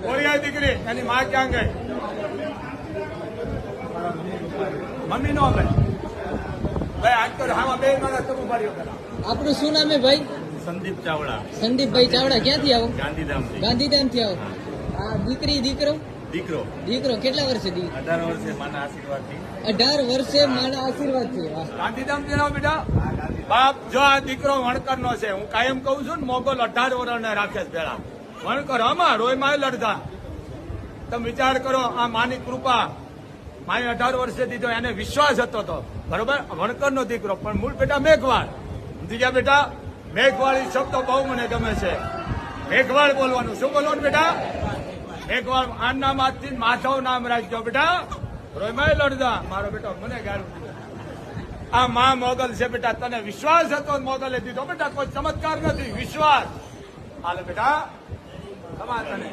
ઓરિયા દીકરી એની માં ક્યાં ગઈ? મમ્મી નો ભાઈ ભાઈ આજ તો હા બે મારા તમે ઉભારીઓ કરા. આપણું શું નામ હે ભાઈ? સંદીપ ચાવડા, સંદીપભાઈ ચાવડા. ક્યાંથી આવો? ગાંધીધામથી. ગાંધીધામથી આવો. આ દીકરી દીકરો? દીકરો દીકરો કેટલા વર્ષે? 18 વર્ષે માના આશીર્વાદથી. 18 વર્ષે માના આશીર્વાદ છે. વાહ. ગાંધીધામ થી આવો બેટા. બાપ જો આ દીકરો વણકર નો છે. હું કાયમ કહું છું ને મોગલ 18 વર્ષ ને રાખે છે પેલા વણકર આમાં રોયમાં લડતા. તમે વિચાર કરો આ માની કૃપા. માએ 18 વર્ષે દીધો એને વિશ્વાસ હતો તો બરોબર વણકર નો દીકરો પણ મૂળ બેટા મેઘવાળ. સમજી ગયા બેટા? મેઘવાળી શબ્દ બહુ મને ગમે છે. મેઘવાળ બોલવાનું. શું બોલવાનું બેટા? મેઘવાળ. આ નામ આજથી માધવ નામ રાખજો બેટા. રોયમાં લડતા મારો બેટો મને ગાળું દીધું. આ માં મોગલ છે બેટા. તને વિશ્વાસ હતો મોગલે દીધો બેટા. કોઈ ચમત્કાર નથી વિશ્વાસ. હાલે બેટા તમા તને